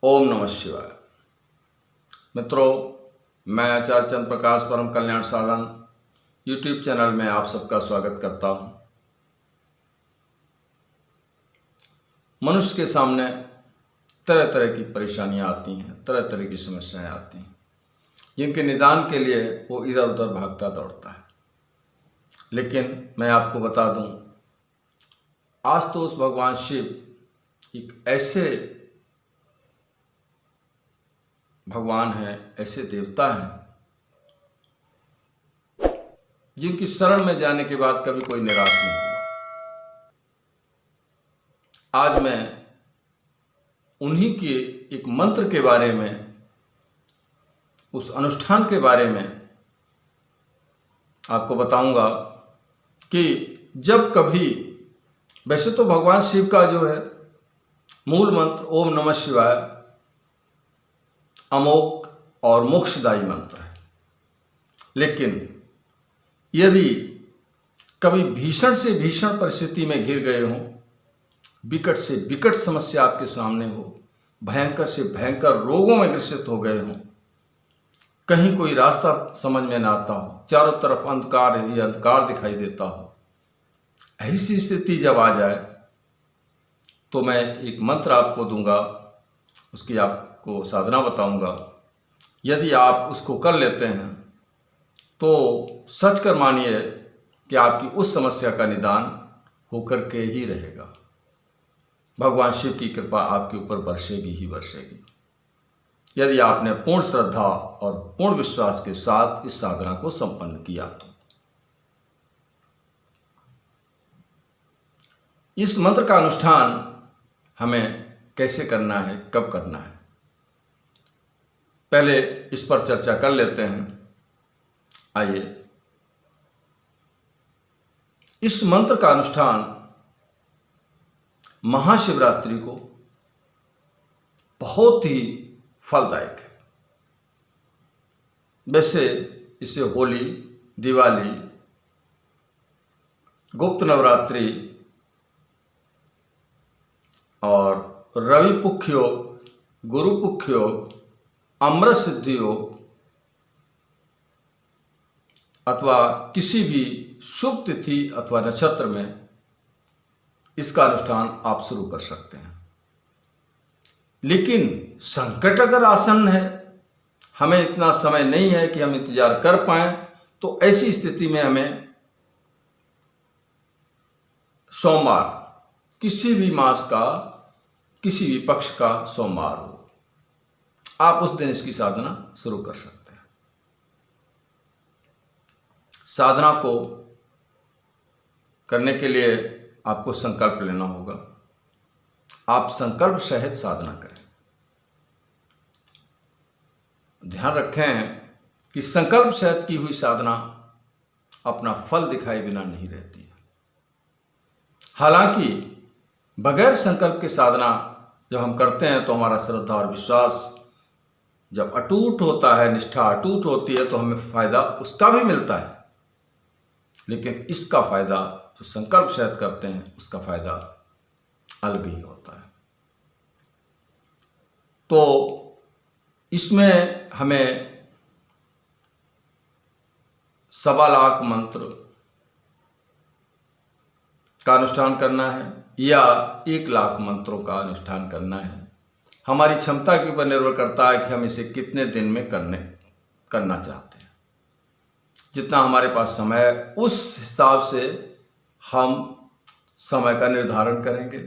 ओम नमः शिवाय। मित्रों, मैं आचार्य चंद्र प्रकाश परम कल्याण साधन यूट्यूब चैनल में आप सबका स्वागत करता हूं। मनुष्य के सामने तरह तरह की परेशानियां आती हैं, तरह तरह की समस्याएं आती हैं, जिनके निदान के लिए वो इधर उधर भागता दौड़ता है। लेकिन मैं आपको बता दूं, आज तो उस भगवान शिव एक ऐसे भगवान हैं, ऐसे देवता हैं, जिनकी शरण में जाने के बाद कभी कोई निराश नहीं हुआ। आज मैं उन्हीं के एक मंत्र के बारे में, उस अनुष्ठान के बारे में आपको बताऊंगा कि जब कभी, वैसे तो भगवान शिव का जो है मूल मंत्र ओम नमः शिवाय अमोघ और मोक्षदायी मंत्र है, लेकिन यदि कभी भीषण से भीषण परिस्थिति में घिर गए हों, विकट से विकट समस्या आपके सामने हो, भयंकर से भयंकर रोगों में ग्रसित हो गए हों, कहीं कोई रास्ता समझ में ना आता हो, चारों तरफ अंधकार ही अंधकार दिखाई देता हो, ऐसी स्थिति जब आ जाए तो मैं एक मंत्र आपको दूंगा, उसकी आपको साधना बताऊंगा। यदि आप उसको कर लेते हैं तो सच कर मानिए कि आपकी उस समस्या का निदान होकर के ही रहेगा। भगवान शिव की कृपा आपके ऊपर बरसेगी ही बरसेगी, यदि आपने पूर्ण श्रद्धा और पूर्ण विश्वास के साथ इस साधना को संपन्न किया तो। इस मंत्र का अनुष्ठान हमें कैसे करना है, कब करना है, पहले इस पर चर्चा कर लेते हैं। आइए, इस मंत्र का अनुष्ठान महाशिवरात्रि को बहुत ही फलदायक है। वैसे इसे होली, दिवाली, गुप्त नवरात्रि और रवि पुख्य योग, गुरु पुख्य योग, अमृत सिद्धि योग अथवा किसी भी शुभ तिथि अथवा नक्षत्र में इसका अनुष्ठान आप शुरू कर सकते हैं। लेकिन संकट अगर आसन्न है, हमें इतना समय नहीं है कि हम इंतजार कर पाएं, तो ऐसी स्थिति में हमें सोमवार, किसी भी मास का किसी भी पक्ष का सोमवार हो, आप उस दिन इसकी साधना शुरू कर सकते हैं। साधना को करने के लिए आपको संकल्प लेना होगा। आप संकल्प सहित साधना करें। ध्यान रखें कि संकल्प सहित की हुई साधना अपना फल दिखाए बिना नहीं रहती है। हालांकि बगैर संकल्प के साधना जब हम करते हैं तो हमारा श्रद्धा और विश्वास जब अटूट होता है, निष्ठा अटूट होती है, तो हमें फायदा उसका भी मिलता है। लेकिन इसका फायदा जो संकल्प सहित करते हैं, उसका फायदा अलग ही होता है। तो इसमें हमें 1.25 लाख मंत्र का अनुष्ठान करना है या 1 लाख मंत्रों का अनुष्ठान करना है। हमारी क्षमता के ऊपर निर्भर करता है कि हम इसे कितने दिन में करना चाहते हैं। जितना हमारे पास समय है, उस हिसाब से हम समय का निर्धारण करेंगे,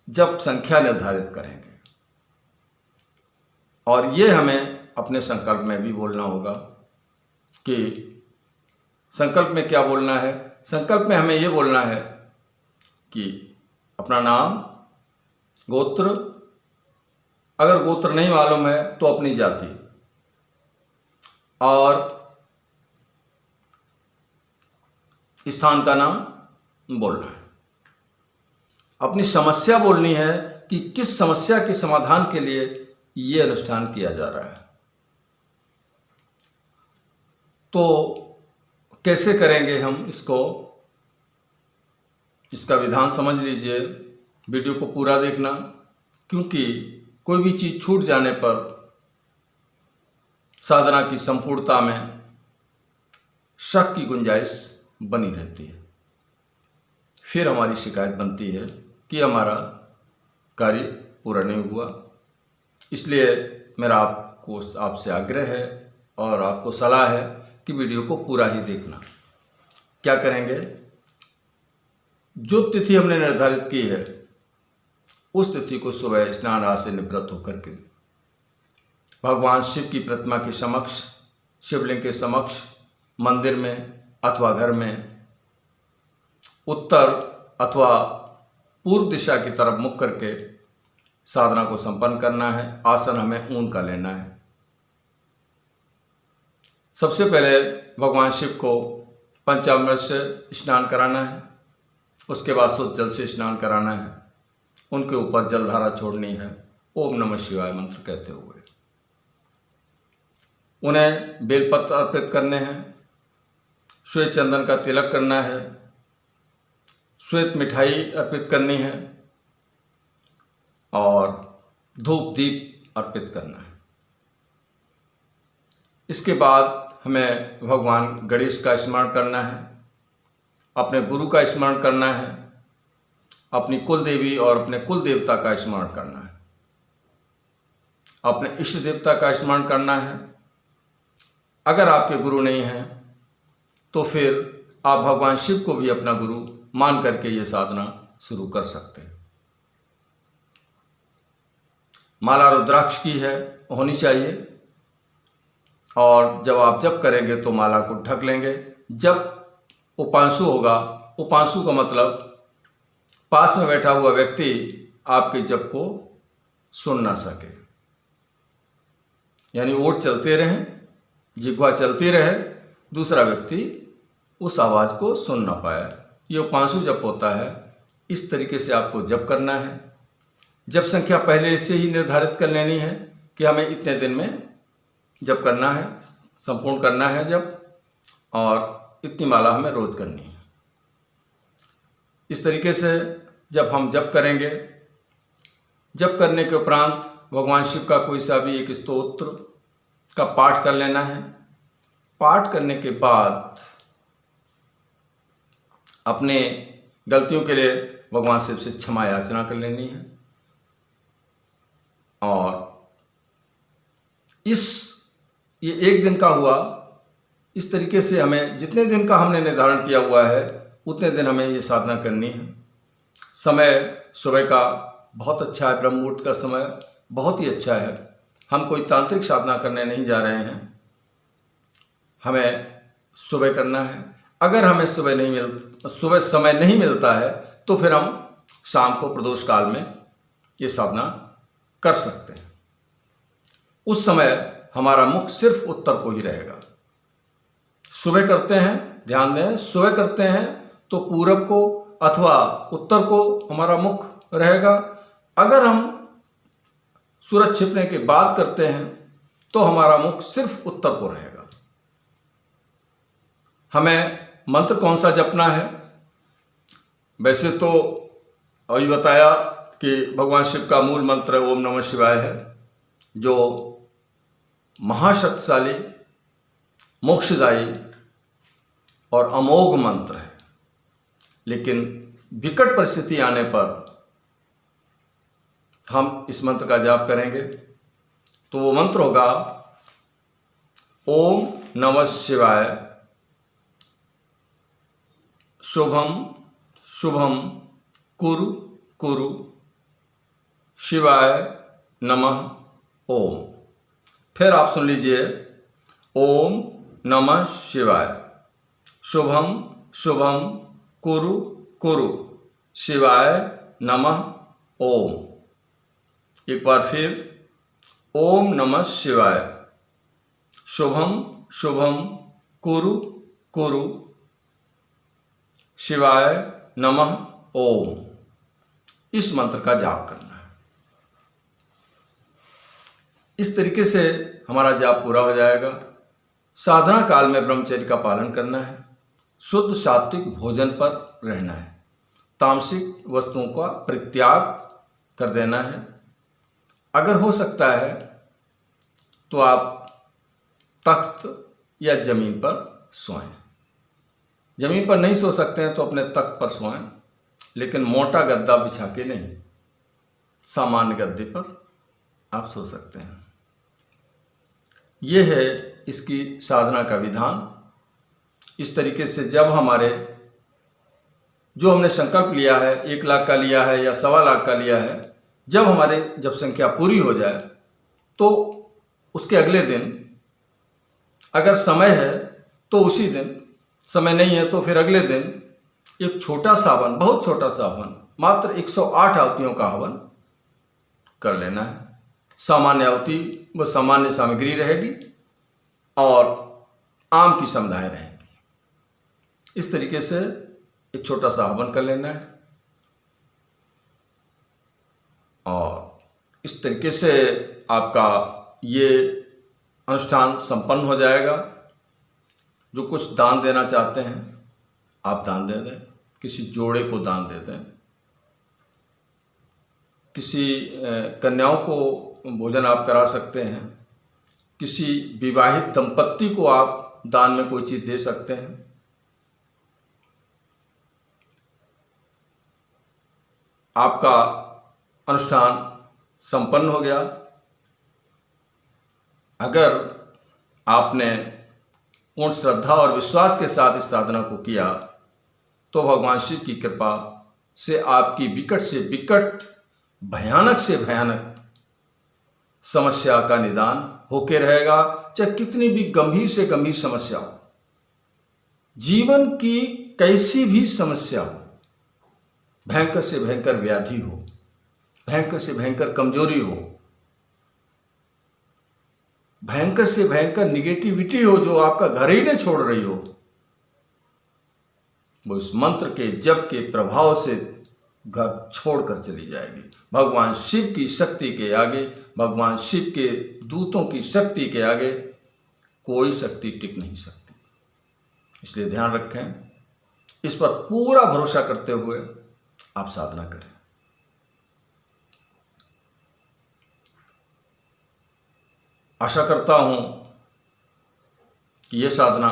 जब संख्या निर्धारित करेंगे। और ये हमें अपने संकल्प में भी बोलना होगा कि संकल्प में क्या बोलना है। संकल्प में हमें ये बोलना है कि अपना नाम, गोत्र, अगर गोत्र नहीं मालूम है तो अपनी जाति, और स्थान का नाम बोलना है। अपनी समस्या बोलनी है कि किस समस्या के समाधान के लिए ये अनुष्ठान किया जा रहा है। तो कैसे करेंगे हम इसको, इसका विधान समझ लीजिए। वीडियो को पूरा देखना, क्योंकि कोई भी चीज़ छूट जाने पर साधना की संपूर्णता में शक की गुंजाइश बनी रहती है। फिर हमारी शिकायत बनती है कि हमारा कार्य पूरा नहीं हुआ। इसलिए मेरा आपसे आग्रह है और आपको सलाह है कि वीडियो को पूरा ही देखना। क्या करेंगे, जो तिथि हमने निर्धारित की है उस तिथि को सुबह स्नान आदि से निवृत्त होकर के भगवान शिव की प्रतिमा के समक्ष, शिवलिंग के समक्ष, मंदिर में अथवा घर में उत्तर अथवा पूर्व दिशा की तरफ मुख करके साधना को संपन्न करना है। आसन हमें ऊन का लेना है। सबसे पहले भगवान शिव को पंचामृत से स्नान कराना है, उसके बाद शुद्ध जल से स्नान कराना है, उनके ऊपर जलधारा छोड़नी है ओम नमः शिवाय मंत्र कहते हुए। उन्हें बेलपत्र अर्पित करने हैं, श्वेत चंदन का तिलक करना है, श्वेत मिठाई अर्पित करनी है और धूप दीप अर्पित करना है। इसके बाद हमें भगवान गणेश का स्मरण करना है, अपने गुरु का स्मरण करना है, अपनी कुल देवी और अपने कुल देवता का स्मरण करना है, अपने इष्ट देवता का स्मरण करना है। अगर आपके गुरु नहीं हैं तो फिर आप भगवान शिव को भी अपना गुरु मान करके ये साधना शुरू कर सकते हैं। माला रुद्राक्ष की है, होनी चाहिए, और जब आप जप करेंगे तो माला को ढक लेंगे। जब उपांशु होगा, उपांशु का मतलब पास में बैठा हुआ व्यक्ति आपके जप को सुन ना सके, यानी ओठ चलते रहें, जिह्वा चलती रहे, दूसरा व्यक्ति उस आवाज़ को सुन ना पाए, ये उपांशु जप होता है। इस तरीके से आपको जप करना है। जप संख्या पहले से ही निर्धारित कर लेनी है कि हमें इतने दिन में जप करना है, संपूर्ण करना है जप, और इतनी माला हमें रोज करनी है। इस तरीके से जब हम जप करेंगे, जप करने के उपरांत भगवान शिव का कोई सा भी एक स्तोत्र का पाठ कर लेना है। पाठ करने के बाद अपने गलतियों के लिए भगवान शिव से क्षमा याचना कर लेनी है। और ये एक दिन का हुआ, इस तरीके से हमें जितने दिन का हमने निर्धारण किया हुआ है उतने दिन हमें ये साधना करनी है। समय सुबह का बहुत अच्छा है, ब्रह्म मुहूर्त का समय बहुत ही अच्छा है। हम कोई तांत्रिक साधना करने नहीं जा रहे हैं, हमें सुबह करना है। अगर हमें सुबह समय नहीं मिलता है तो फिर हम शाम को प्रदोष काल में ये साधना कर सकते हैं। उस समय हमारा मुख सिर्फ उत्तर को ही रहेगा। सुबह करते हैं, ध्यान दें, सुबह करते हैं तो पूरब को अथवा उत्तर को हमारा मुख रहेगा। अगर हम सूरज छिपने के बाद करते हैं तो हमारा मुख सिर्फ उत्तर को रहेगा। हमें मंत्र कौन सा जपना है? वैसे तो अभी बताया कि भगवान शिव का मूल मंत्र ओम नमः शिवाय है, जो महाशक्तिशाली, मोक्षदायी और अमोघ मंत्र है। लेकिन विकट परिस्थिति आने पर हम इस मंत्र का जाप करेंगे तो वो मंत्र होगा ओम नमः शिवाय शुभम शुभम कुरु कुरु शिवाय नमः ओम। फिर आप सुन लीजिए ओम नमः शिवाय शुभम शुभम कुरु कुरु शिवाय नमः ओम। एक बार फिर ओम नमः शिवाय शुभम शुभम कुरु कुरु शिवाय नमः ओम। इस मंत्र का जाप करना है। इस तरीके से हमारा जाप पूरा हो जाएगा। साधना काल में ब्रह्मचर्य का पालन करना है, शुद्ध सात्विक भोजन पर रहना है, तामसिक वस्तुओं का परित्याग कर देना है। अगर हो सकता है तो आप तख्त या ज़मीन पर सोएं। ज़मीन पर नहीं सो सकते हैं तो अपने तख्त पर सोएं, लेकिन मोटा गद्दा बिछा के नहीं, सामान्य गद्दे पर आप सो सकते हैं। ये है इसकी साधना का विधान। इस तरीके से जब हमारे जो हमने संकल्प लिया है, 1 लाख का लिया है या 1.25 लाख का लिया है, जब संख्या पूरी हो जाए तो उसके अगले दिन अगर समय है तो उसी दिन, समय नहीं है तो फिर अगले दिन एक छोटा सा हवन, बहुत छोटा सा हवन, मात्र 108 आहुतियों का हवन कर लेना है। सामान्य आहुति वो सामान्य सामग्री रहेगी और आम की समुदाय रहेगी। इस तरीके से एक छोटा सा हवन कर लेना है और इस तरीके से आपका ये अनुष्ठान संपन्न हो जाएगा। जो कुछ दान देना चाहते हैं आप दान दे दें, किसी जोड़े को दान दे दें, किसी कन्याओं को भोजन आप करा सकते हैं, किसी विवाहित दंपत्ति को आप दान में कोई चीज़ दे सकते हैं। आपका अनुष्ठान संपन्न हो गया। अगर आपने पूर्ण श्रद्धा और विश्वास के साथ इस साधना को किया तो भगवान शिव की कृपा से आपकी विकट से विकट, भयानक से भयानक समस्या का निदान होके रहेगा। चाहे कितनी भी गंभीर से गंभीर समस्या हो, जीवन की कैसी भी समस्या हो, भयंकर से भयंकर व्याधि हो, भयंकर से भयंकर कमजोरी हो, भयंकर से भयंकर निगेटिविटी हो जो आपका घर ही नहीं छोड़ रही हो, वो इस मंत्र के जप के प्रभाव से घर छोड़कर चली जाएगी। भगवान शिव की शक्ति के आगे, भगवान शिव के दूतों की शक्ति के आगे कोई शक्ति टिक नहीं सकती। इसलिए ध्यान रखें, इस पर पूरा भरोसा करते हुए आप साधना करें। आशा करता हूं कि ये साधना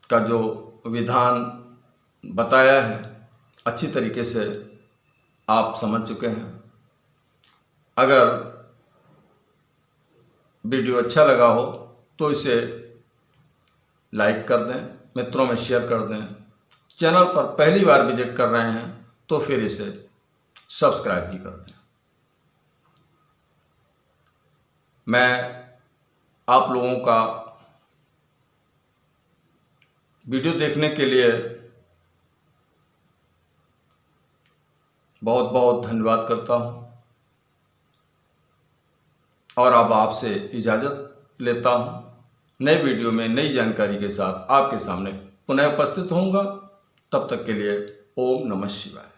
का जो विधान बताया है अच्छी तरीके से आप समझ चुके हैं। अगर वीडियो अच्छा लगा हो तो इसे लाइक कर दें, मित्रों में शेयर कर दें। चैनल पर पहली बार विजिट कर रहे हैं तो फिर इसे सब्सक्राइब भी कर दें। मैं आप लोगों का वीडियो देखने के लिए बहुत बहुत धन्यवाद करता हूं और अब आपसे इजाज़त लेता हूं। नए वीडियो में नई जानकारी के साथ आपके सामने पुनः उपस्थित होऊंगा। तब तक के लिए ओम नमः शिवाय।